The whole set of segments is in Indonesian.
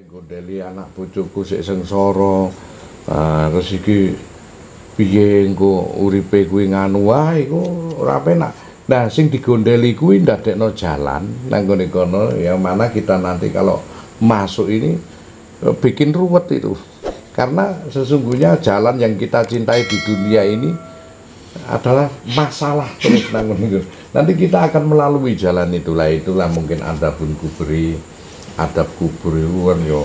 Gondeli anak bojoku sik sengsara. Terus iki piye engko uripe kuwi nganu wae iku ora penak. Nah, sing digondeli kuwi ndadekno jalan nang ngene kono yang mana kita nanti kalau masuk ini bikin ruwet itu. Karena sesungguhnya jalan yang kita cintai di dunia ini adalah masalah terus nang ngene. Nanti kita akan melalui jalan itulah mungkin adabun kubri. Adab kubur itu kan yo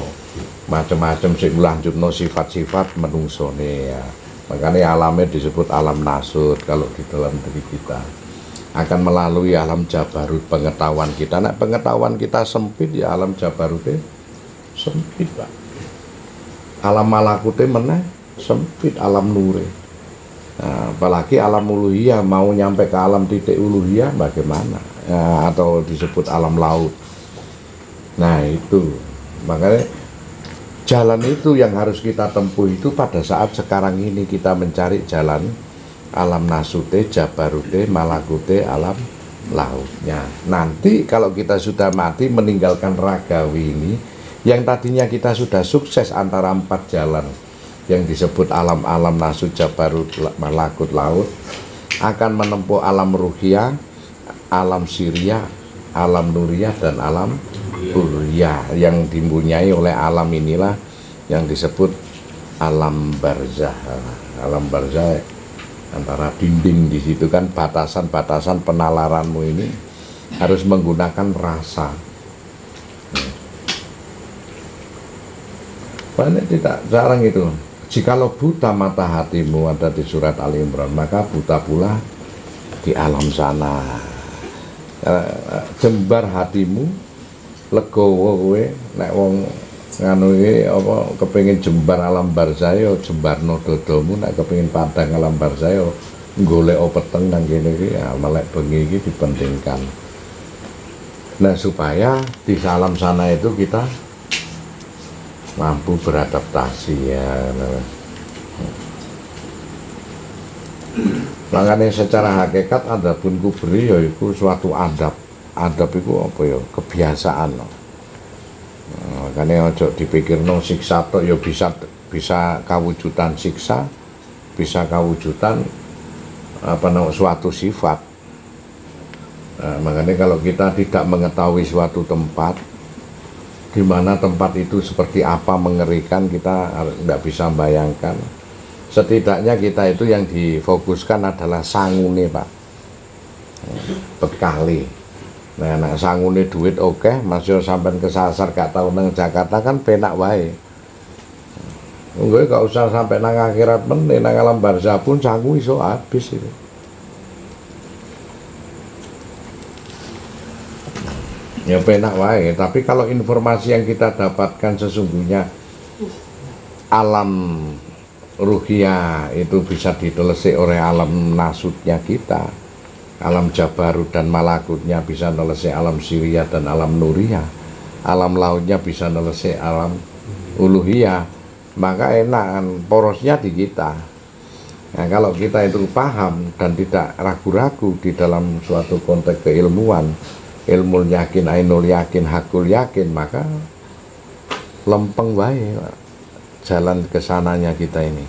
macam-macam sing nglanjutno sifat-sifat menungsone ya. Makanya alamnya disebut alam nasut kalau di dalam diri kita. Akan melalui alam jabarut pengetahuan kita. Nah, pengetahuan kita sempit ya alam jabarutnya sempit, Pak. Alam malakutnya meneh sempit alam nure. Nah, apalagi alam uluhiyah mau nyampe ke alam titik uluhiyah bagaimana? Ya, atau disebut alam laut. Nah itu, makanya jalan itu yang harus kita tempuh itu pada saat sekarang ini kita mencari jalan alam nasute, jabarute, malakute, alam lautnya. Nanti kalau kita sudah mati meninggalkan ragawi ini, yang tadinya kita sudah sukses antara 4 jalan yang disebut alam-alam nasut, jabarut, malakut, laut, akan menempuh alam ruhiyah, alam siriyah, alam nuriyah, dan alam uluhiyah yang dimpunyai oleh alam inilah yang disebut alam barzah. Alam barzah antara dinding di situ kan batasan-batasan penalaranmu ini harus menggunakan rasa. Banyak tidak jarang itu. Jikalau buta mata hatimu ada di surat Ali Imran, maka buta pula di alam sana. Jembar hatimu legowo kowe nek wong nganu iki apa kepengin jembar alam barzah yo jembarno dodomu, nek kepengin padang alam barzah yo golek peteng nang kene iki ya melek bengi iki dipentingkan. Nah, supaya di alam sana itu kita mampu beradaptasi ya. Makanya secara hakikat adabun kubri yaitu suatu adab. Adab itu apa ya? Kebiasaan. Makanya ojo dipikirno siksa tok ya bisa kawujudan siksa, bisa kawujudan suatu sifat. Nah, makanya kalau kita tidak mengetahui suatu tempat, di mana tempat itu seperti apa mengerikan, kita tidak bisa bayangkan. Setidaknya kita itu yang difokuskan adalah sangune, Pak, bekali. Nah, nek sangune duit oke, masih sampai kesasar gak tahu nang Jakarta kan penak wae. Gue gak usah sampai nang akhirat meneh, nang alam barzah pun sangu iso habis itu. Ya penak wae, tapi kalau informasi yang kita dapatkan sesungguhnya alam ruhiyah itu bisa ditelisik oleh alam nasutnya kita. Alam jabarut dan malakutnya bisa nelesek alam siriyah dan alam nuriyah, alam lautnya bisa nelesek alam uluhiyah, maka enakan porosnya di kita. Nah, kalau kita itu paham dan tidak ragu-ragu di dalam suatu konteks keilmuan, ilmu yakin, ainul yakin, hakul yakin, maka lempeng wae jalan kesananya kita ini.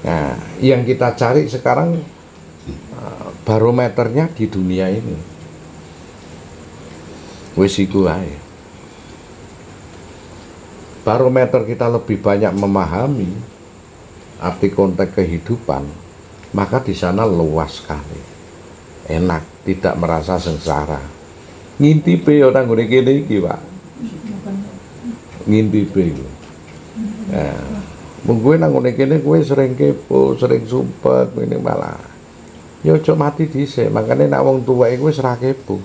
Nah, yang kita cari sekarang barometernya di dunia ini wis iku ae. Barometer kita lebih banyak memahami arti konteks kehidupan, maka di sana luas sekali, enak, tidak merasa sengsara. Ngintipe ora nggone kene iki, Pak. Ngintipe iku. Nah, mung kowe nang ngene kene kowe sering kepo, sering sumpet ngene malah. Ya ojo mati dhisik, makane nek wong tuwek iku wis ra kepo.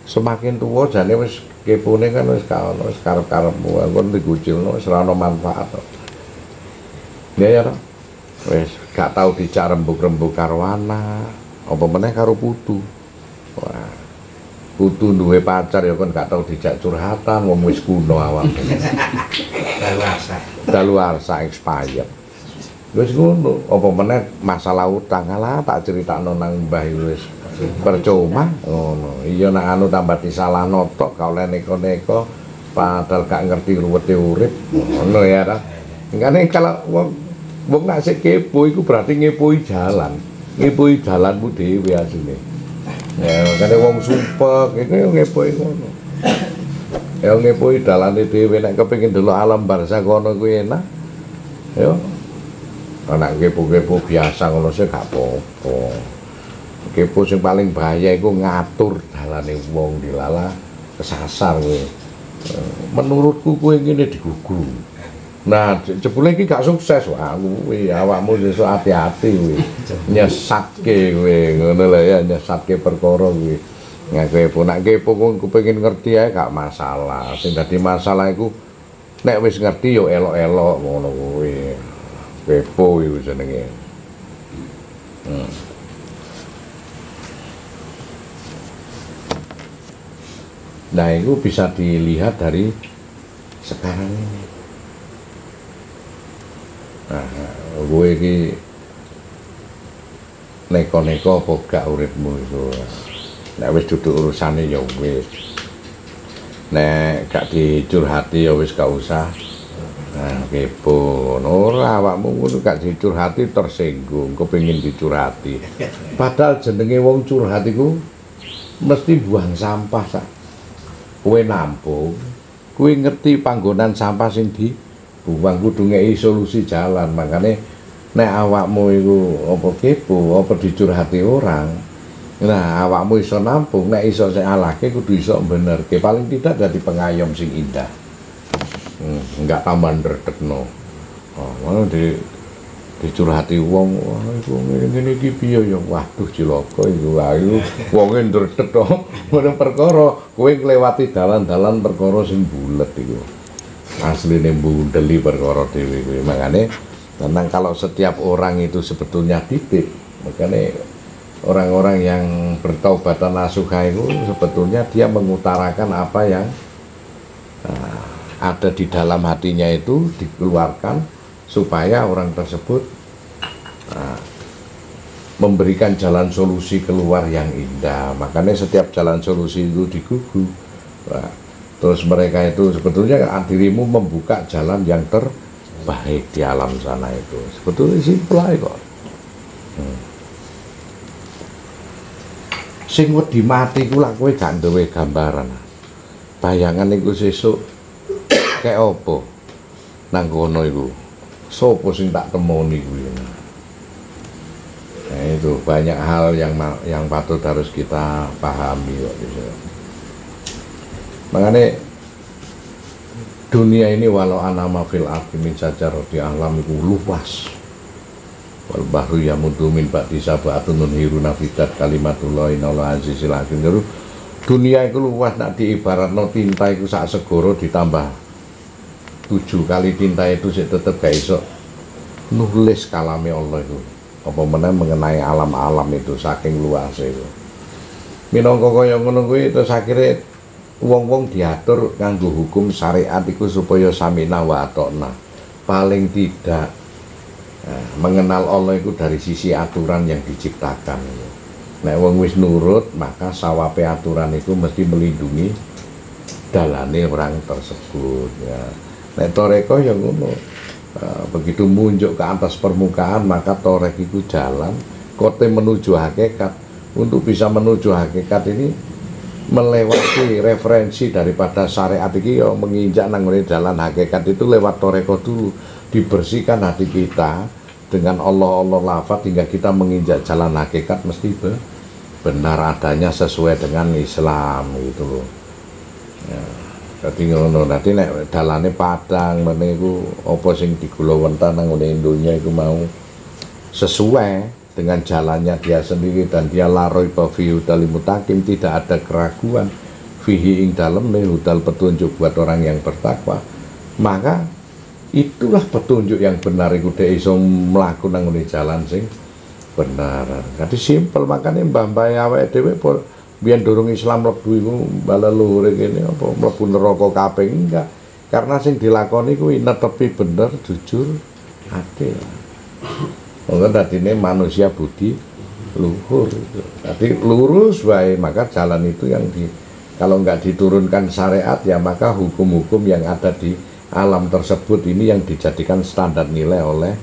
Semakin tuwa jane wis kepone kan wis ka ono, wis karep-karepmu, engko digucilno wis ora ono manfaat kok. Ya to. Wis gak tau dicak rembug-rembug karo anak, apa meneh karo putu. Wah. Putu duwe pacar ya kan gak tau dijak curhatan, wong wis kuno awake. Daluarsa expired. Wis ngono, apa meneh masalah utang alah tak critakno nang mbah wis percuma ngono. Iya nek anu tambah disalahno tok gak oleh neko-neko padahal gak ngerti ruwete urip ngono ya ta. Makane kalau wong nak sik kepo iku berarti ngepoi jalan ku dhewe asline. Ya makane wong sumpek iku yo ngepoi ngono. Ya ngepoi dalane dhewe nek kepengin delok alam barza kono kuwi enak. Yo. Anak kepo-kepo biasa ngono sih gak apa-apa. Kepo sing paling bahaya iku ngatur dalane wong dilala kesasar kowe. Menurutku kowe ngene digugu. Nah, jebule iki gak sukses wah kuwi awakmu sesuk hati-hati kuwi. Nyesatke kowe ngono lho ya, nyesatke perkara kuwi. Nek kepo nek kepo kowe kepengin ngerti ae gak masalah. Sing dadi masalah iku nek wis ngerti yo elok-elok ngono kuwi. Kepo iku jenenge. Nah, itu bisa dilihat dari sekarang ini. Nah, gue ini neko-neko apa gak uripmu itu. Nek wis duduk urusane ya wis. Nek gak dicurhati ya wis gak usah. Nah, kepo. Ora awakmu ngono gak dicurhati tersinggung, kepengin dicurhati. Padahal jenenge wong curhat iku mesti buang sampah sak. Kowe nampung, kowe ngerti panggonan sampah sing dibuang kudu ngeki solusi jalan. Makane nek awakmu iku apa kepo, apa dicurhati orang. Nah, awakmu iso nampung, nek iso sing alahke kudu iso benerke. Paling tidak dari pengayom sing indah. Enggak tambah ndredegno. Oh, ngono dicurhati wong, wah iku ngene iki piye ya. Waduh cilaka iku. Ayo wonge ndredeg to. Ngono perkara kowe nglewati dalan-dalan perkara sing bulet iku. Asline mbundeli perkara dhewe kuwi. Makane tenang kalau setiap orang itu sebetulnya titik. Makane orang-orang yang bertaubatan nasuha itu sebetulnya dia mengutarakan apa yang ada di dalam hatinya itu dikeluarkan supaya orang tersebut memberikan jalan solusi keluar yang indah. Makanya setiap jalan solusi itu digugu. Terus mereka itu sebetulnya dirimu membuka jalan yang terbaik di alam sana itu. Sebetulnya simpel aja kok. Sing wedi mati ku lak kowe gak duwe gambaran. Bayangan iku sesuk kayak opo nang kono iku. Sopo sing tak temoni kuwi. Nah, itu banyak hal yang patut harus kita pahami kok gitu. Makanya dunia ini walau anama fil ardi min sajarati alam iku luas. Wal bahru yamuddu min ba'di sab'atun hiruna fidat kalimatullah innal azizil hakim. Dunia itu luas, nak diibaratno tinta itu sak segoro ditambah 7 kali tinta itu sih tetap gak iso nulis kalame Allah itu apa mengenai alam-alam itu saking luas itu. Minangka kaya ngono kuwi terus akhire wong-wong diatur nganggo hukum syariat iku supaya samina wa atona. Paling tidak mengenal Allah itu dari sisi aturan yang diciptakan. Nek wong wis nurut maka sawape aturan itu mesti melindungi dalane orang tersebut ya. Nek toreko yang ngono, begitu munjuk ke atas permukaan maka torek itu jalan kote menuju hakikat. Untuk bisa menuju hakikat ini melewati referensi daripada syariat ini ya, menginjak nang jalan hakikat itu lewat toreko dulu, dibersihkan hati kita dengan Allah lafaz hingga kita menginjak jalan hakikat mesti benar adanya sesuai dengan Islam gitu loh ya. Dadi ngono, nanti nek dalane padang meneh iku apa sing digulawenten nang Indonesia iku mau sesuai dengan jalannya dia sendiri dan dia laroi bafi hudal mutakim, tidak ada keraguan fihi ing dalem hudal petunjuk buat orang yang bertakwa, maka itulah petunjuk yang benar iku dhek iso mlaku nang jalan sing benar. Jadi simpel, makanya mbah-mbah awake dhewe biyen durung Islam mlebu iku bala luhure kene apa mlebu neraka kabeh enggak. Karena sing dilakoni kuwi netepi bener, jujur, adil. Monggo dadine manusia budi luhur itu. Jadi lurus wae, maka jalan itu yang Kalau nggak diturunkan syariat ya maka hukum-hukum yang ada di alam tersebut ini yang dijadikan standar nilai oleh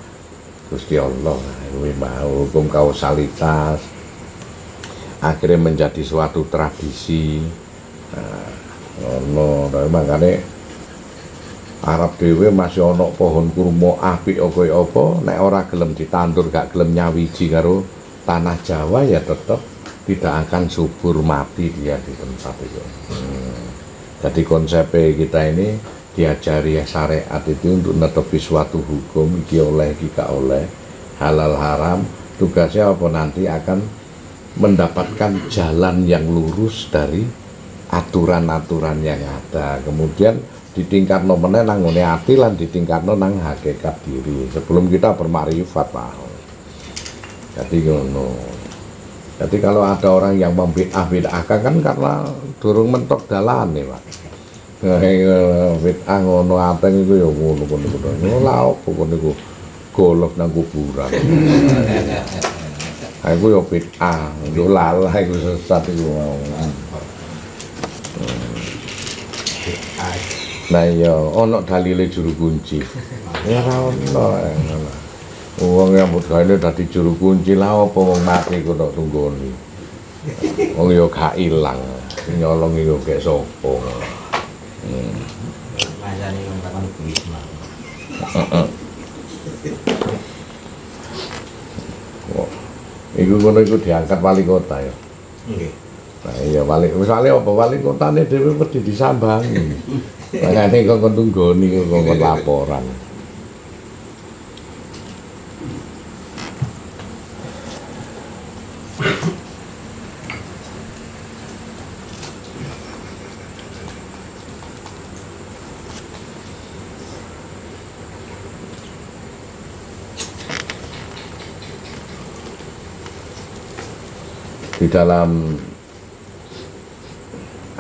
Gusti Allah. Ini mau hukum kausalitas akhirnya menjadi suatu tradisi. Makanya Arab dhewe masih ono pohon kurma apik apa nek ora gelem ditandur gak gelem nyawiji karo tanah Jawa ya tetap tidak akan subur mati dia di tempat itu. Jadi konsep kita ini diajari syariat itu untuk netepi suatu hukum iki oleh iki gak oleh halal haram, tugasnya apa nanti akan mendapatkan jalan yang lurus dari aturan-aturan yang ada, kemudian ditingkatno meneh nang ngene ati lan ditingkatno nang hakikat diri sebelum kita bermakrifat Pak. Jadi ngono. Jadi kalau ada orang yang membid'ah-bid'ahkan kan karena durung mentok dalan nih Pak. Bid'ah ngono ateng iku ya ngono. Lha opo niku golok nang kuburan. Aku ya bid'ah, yo lalah iku sesat iku mau. Nah ya ono dalile juru kunci. Ya ora ono. Wong nyambut gawe dadi juru kunci lah apa wong mati kok tok tunggoni. Wong ya gak ilang. Nyolong iku gek sapa. Majane wong takon Wisma. Iku ngono iku diangkat wali kota ya. Nggih. Nah iya wali apa wali kotane dhewe mesti disambangi. Makane kok tunggoni kok laporan. Di dalam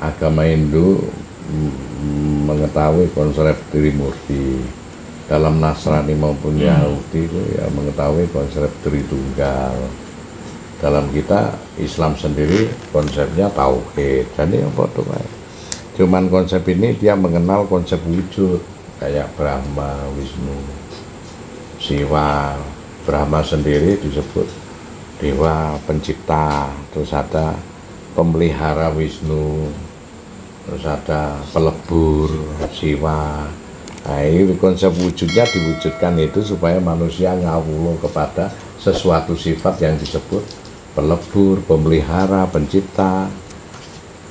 agama Hindu mengetahui konsep Trimurti, dalam Nasrani maupun Yahudi itu ya mengetahui konsep Tritunggal. Dalam kita Islam sendiri konsepnya tauhid. Jadi apa tuh? Cuman konsep ini dia mengenal konsep wujud kayak Brahma, Wisnu, Siwa. Brahma sendiri disebut dewa pencipta, terus ada pemelihara Wisnu, terus ada pelebur Siwa. Nah ini konsep wujudnya diwujudkan itu supaya manusia ngawulo kepada sesuatu sifat yang disebut pelebur, pemelihara, pencipta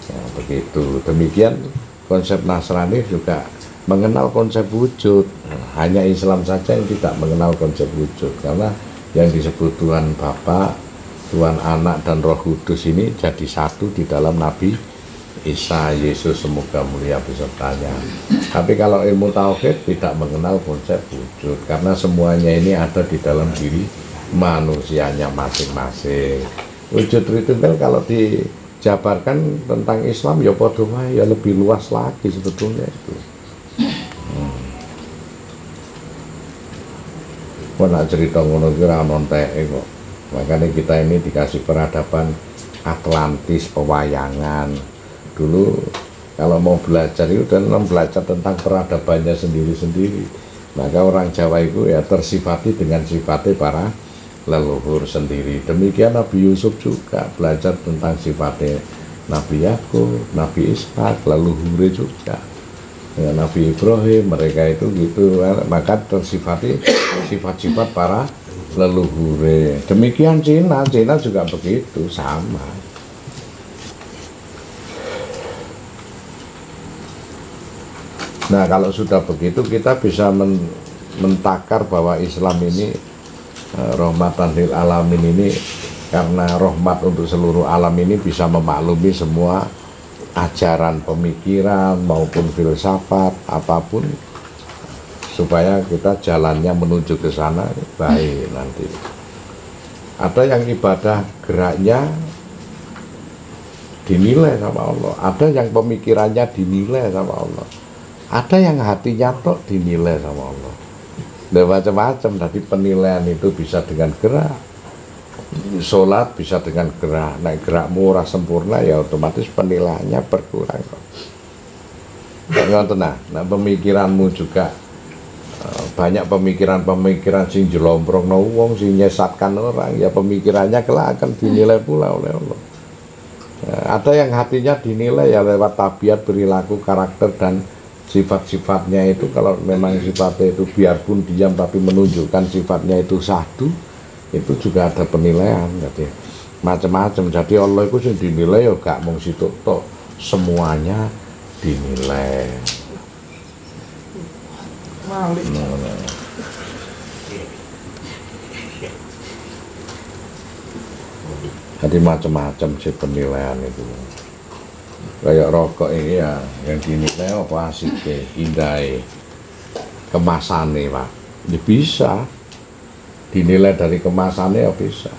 ya, begitu. Demikian konsep Nasrani juga mengenal konsep wujud. Hanya Islam saja yang tidak mengenal konsep wujud, karena yang disebut Tuhan Bapa, Tuhan Anak dan Roh Kudus ini jadi satu di dalam Nabi Isa, Yesus semoga mulia besertanya. Tapi kalau ilmu tauhid tidak mengenal konsep wujud, karena semuanya ini ada di dalam diri manusianya masing-masing. Wujud Tritunggal kalau dijabarkan tentang Islam ya padha wae, ya lebih luas lagi sebetulnya itu. Kok nak cerita ngono ki ora ono enteke kok. Makanya kita ini dikasih peradaban Atlantis, pewayangan. Dulu kalau mau belajar itu dan belajar tentang peradabannya sendiri-sendiri. Maka orang Jawa itu ya tersifati dengan sifatnya para leluhur sendiri. Demikian Nabi Yusuf juga belajar tentang sifatnya Nabi Yakub, Nabi Ishak, leluhurnya juga. Ya, Nabi Ibrahim, mereka itu gitu, maka tersifati sifat-sifat para leluhur. Demikian Cina juga begitu, sama. Nah kalau sudah begitu kita bisa mentakar bahwa Islam ini rahmatan lil alamin ini, karena rahmat untuk seluruh alam ini bisa memaklumi semua ajaran pemikiran maupun filsafat apapun, supaya kita jalannya menuju ke sana baik nanti. Ada yang ibadah geraknya dinilai sama Allah, ada yang pemikirannya dinilai sama Allah, ada yang hatinya tok dinilai sama Allah. Dan macam-macam, tadi penilaian itu bisa dengan gerak, sholat bisa dengan gerak, nah gerakmu ora sempurna ya otomatis penilaiannya berkurang kok. Nah, pemikiranmu juga banyak pemikiran-pemikiran sing jelomprongno wong sing nyesatkan orang, ya pemikirannya kelak akan dinilai pula oleh Allah. Ada yang hatinya dinilai ya lewat tabiat, perilaku, karakter dan sifat-sifatnya itu. Kalau memang sifatnya itu biarpun diam tapi menunjukkan sifatnya itu sahdu, itu juga ada penilaian, jadi macam-macam. Jadi Allah itu sing dinilai ya gak mung situk tok, semuanya dinilai. Jadi macam-macam sih penilaian itu. Kayak rokok ini ya yang dinilai apa asiknya, indahnya, kemasannya Pak. Ya bisa dinilai dari kemasannya ya bisa.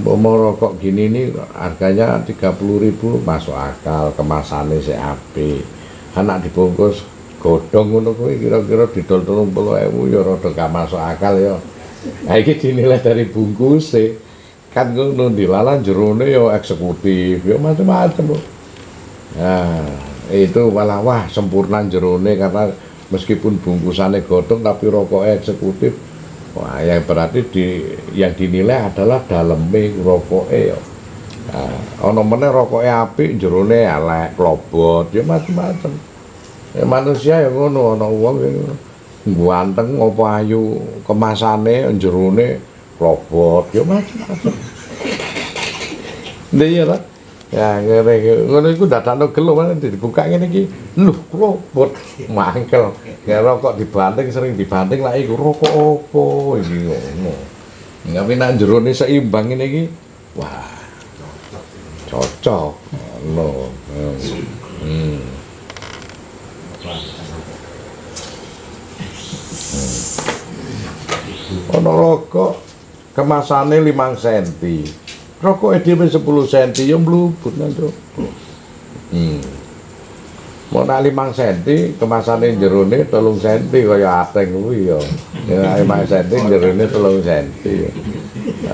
Mau rokok gini nih harganya 30.000 masuk akal, kemasannya si apik. Anak dibungkus godhong ngono kuwi kira-kira didol 30.000 ya rada gak masuk akal ya. Nah iki dinilai dari bungkus kan ngono dilalah jerone ya eksekutif ya macam-macam loh. Nah, itu malah wah sempurna jerone karena meskipun bungkusannya godhong tapi rokoknya eksekutif. Wah, yang berarti yang dinilai adalah dalamnya rokoknya ya. Nah, ono meneh rokoknya apik jerone elek, klobot ya macam-macam. Ya manusia ya ngono, ana wong ganteng apa ayu kemasane jerone klobot ya macam-macam. Iya lah. Ya ngono iku dadakno gelo mana dibuka ngene iki. Lho, klobot mangkel. Ya rokok dibanting sering dibanting lah iku rokok opo iki ngono. Tapi nek jerone seimbang ngene iki wah cocok. No. Ono rokok kemasane 5 cm. Rokok dhewe 10 cm ya mlubut nanti. Mau nak 5 cm kemasane jerone 3 cm kaya ateng kuwi ya. Ya 5 cm jerone 3 cm.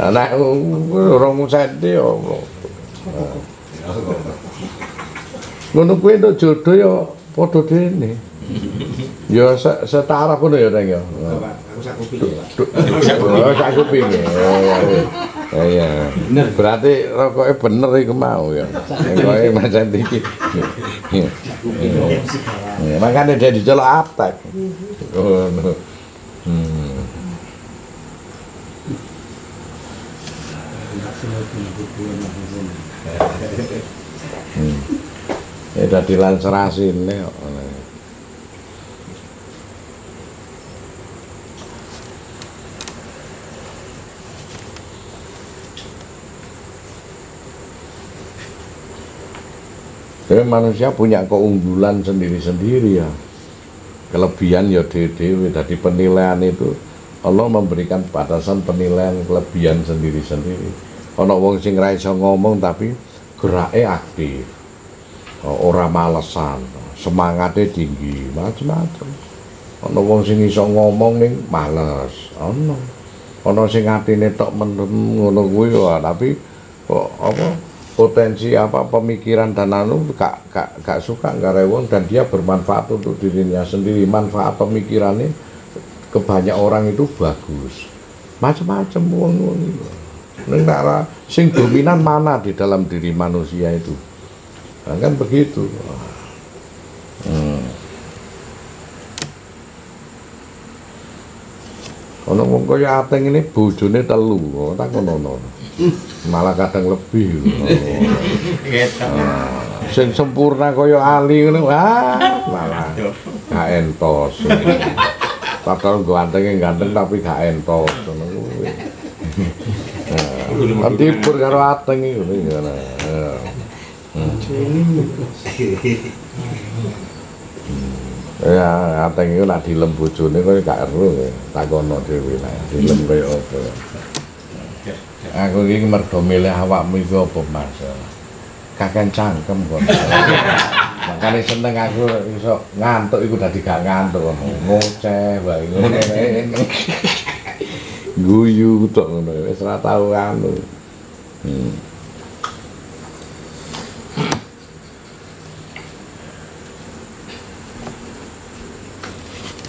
Nek 2 cm ya. Ngono kuwi entuk jodoh ya padha dene. Ya setara ngono ya Teng ya. Aku sak kuping ya, Pak. Sak kuping. Iya. Berarti rokoknya bener iku mau ya. Rokoke macam iki. Makanya dia dicelok aptek. Ngono. Ya dadi lancerasine kok. Jadi manusia punya keunggulan sendiri-sendiri ya. Kelebihan ya dewe. Dari penilaian itu Allah memberikan batasan penilaian kelebihan sendiri-sendiri. Ana wong sing ra iso ngomong tapi gerake aktif. Ora malesan, semangatnya tinggi, macam-macam. Ana wong sing iso ngomong ning males. Ana sing atine tok mendem ngono kuwi tapi kok apa potensi apa pemikiran dan gak suka gak rewon dan dia bermanfaat untuk dirinya sendiri. Manfaat pemikirannya ke banyak orang itu bagus, macam-macam wong itu. Neng sing dominan mana di dalam diri manusia itu, nah, kan begitu. Ono wong kaya Ateng ini bojone 3, tak ngono. Malah kadang lebih. Sing sempurna kaya Ali ngono, malah gak entos. Padahal ganteng tapi gak entos ngono kuwi. Antipur karo Ateng iki ngono. Ya Ateng iku nek dilem bojone kowe gak ero takono dhewe lah. Dilem kaya apa. Aku iki mergo milih awakmu iku apa Mas? Kakek cangkem kok. Makane seneng aku iso ngantuk iku dadi gak ngantuk ngoceh wae ngono. Guyu tok ngono wis ora tau anu.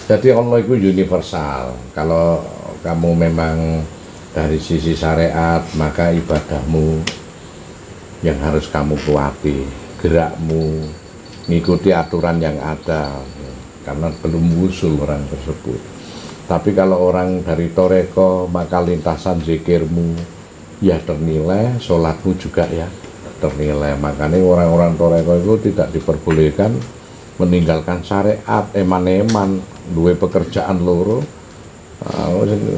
Jadi Allah itu universal. Kalau kamu memang dari sisi syariat, maka ibadahmu yang harus kamu kuati, gerakmu ngikuti aturan yang ada, karena belum usul orang tersebut. Tapi kalau orang dari toreko, maka lintasan zikirmu ya ternilai, sholatmu juga ya ternilai. Makanya orang-orang toreko itu tidak diperbolehkan meninggalkan syariat, eman-eman, duwe pekerjaan loro.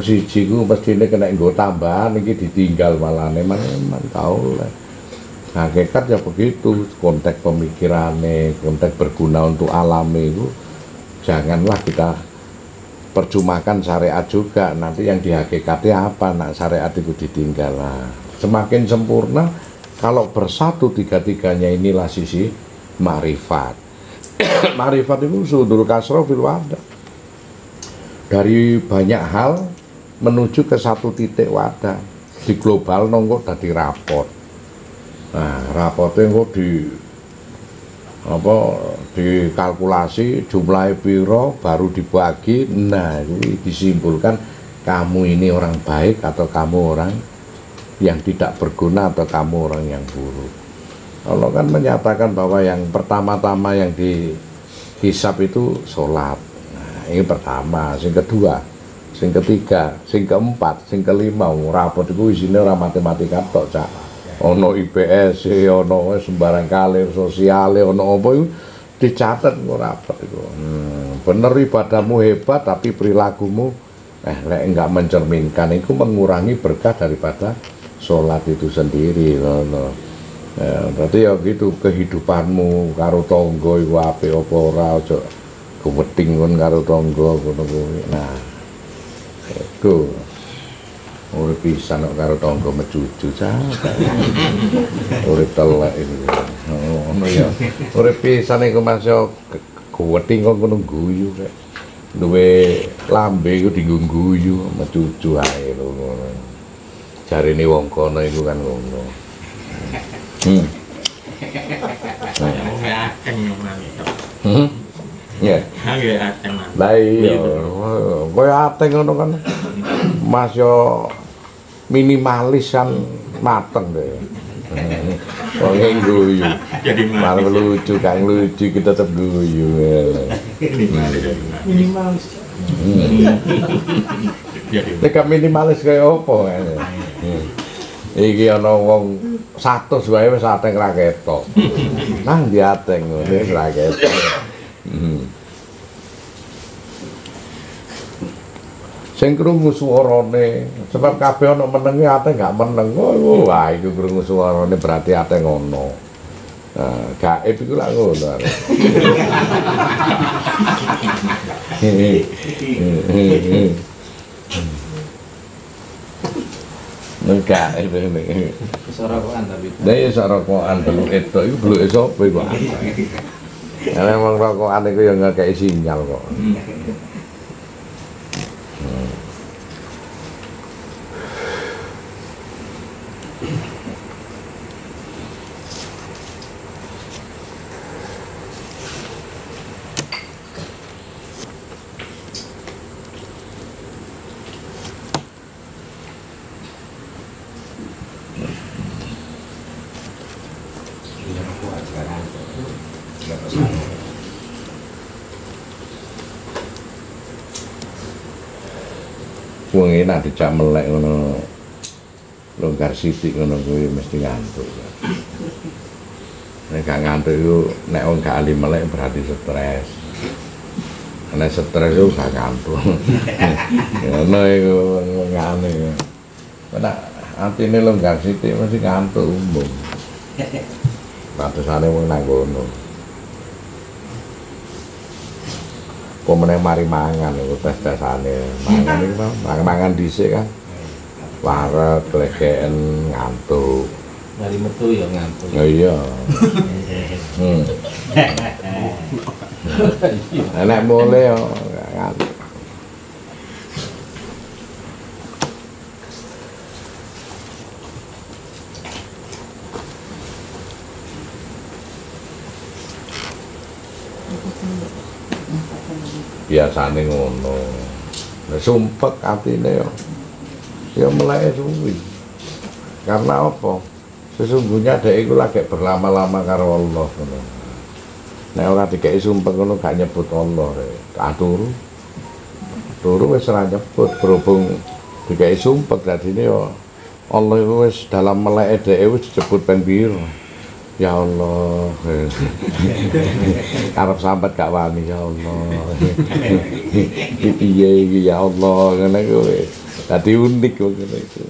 Siji ku mestine kena nggo tambahan iki ditinggal malah eman-eman tau lah. Hakikat ya begitu, konteks pemikirannya, konteks berguna untuk alami itu janganlah kita percumakan syariat juga. Nanti yang dihakikati apa? Nak syariat itu ditinggal. Nah, semakin sempurna kalau bersatu tiga-tiganya, inilah sisi ma'rifat. Ma'rifat itu sudur kasro fil wadah. Dari banyak hal menuju ke satu titik wadah. Di global nongko tadi raport. Nah, rapotnya kok dikalkulasi jumlahnya piro baru dibagi. Nah, ini disimpulkan kamu ini orang baik atau kamu orang yang tidak berguna atau kamu orang yang buruk. Allah kan menyatakan bahwa yang pertama-tama yang dihisab itu sholat. Nah, ini pertama, yang kedua, yang ketiga, yang keempat, yang kelima. Rapot itu isinya orang matematika tok, Cak. Ono IPS, ono sembarang kalir sosial, ono apa itu dicatat rapot itu. Bener ibadahmu hebat tapi perilakumu enggak mencerminkan, itu mengurangi berkah daripada sholat itu sendiri. Berarti ya gitu, kehidupanmu karo tangga iku apik apa ora, aja keweding kon karo tangga ngono kuwi. Nah, itu urip pisan kok karo tangga mecucu capek. Urip telek iki. Ngono ya. Urip pisan iku masih keweding kok ngono guyu rek. Duwe lambe iku dienggo guyu mecucu ae ngono. Jarine wong kono iku kan ngono. Ya. Lah iya, koyo ateng ngono kan. Mas yo minimalis kan mateng deh. Wong guyu. Jadi malah lucu, Kang lucu kita tetep guyu. Minimalis. Nek minimalis kaya opo ngene. Iki ana wong 100 wae wis ateng ra ketok. Nang ndi ateng wis ra ketok. Sing krungu suarane, sebab kabeh ana menenge ateng gak meneng. Wah, iku krungu suarane berarti ateng ngono. Nah, gaib iku lak ngono. Enggak, ini. Sorokokan tapi. Nah, ya sorokokan beluk itu beluk sapa iku. Karena emang rokokan itu yang ngekei sinyal kok. Wong enak dijak melek ngono. Longgar sithik ngono kuwi mesti ngantuk. Nek gak ngantuk iku nek wong gak ahli melek berarti stres. Nek stres iku gak ngantuk. Ngono iku ngene. Nek atine longgar sithik mesti ngantuk umum. Batasane wong nang ngono. Pemenang mari mangan itu tes-tesane. Mangan itu mangan dhisik kan. Waret, glegeken, ngantuk. Mari metu ya ngantuk. Ya iya. Nek mulai yo ngantuk. Biasane ngono. Nek sumpek atine ya meleke suwi. Karena apa? Sesungguhnya dhek iku lagi berlama-lama karo Allah ngono. Nek ora dikeki sumpek ngono gak nyebut Allah. Turu. Turu wis ora nyebut berhubung dikeki sumpek dadine ya Allah iku wis dalam meleke dhek wis disebut ping piro. Ya Allah. Arep sambat gak wani ya Allah. Piye iki ya Allah ngene kuwi. Dadi unik kok ngene iki.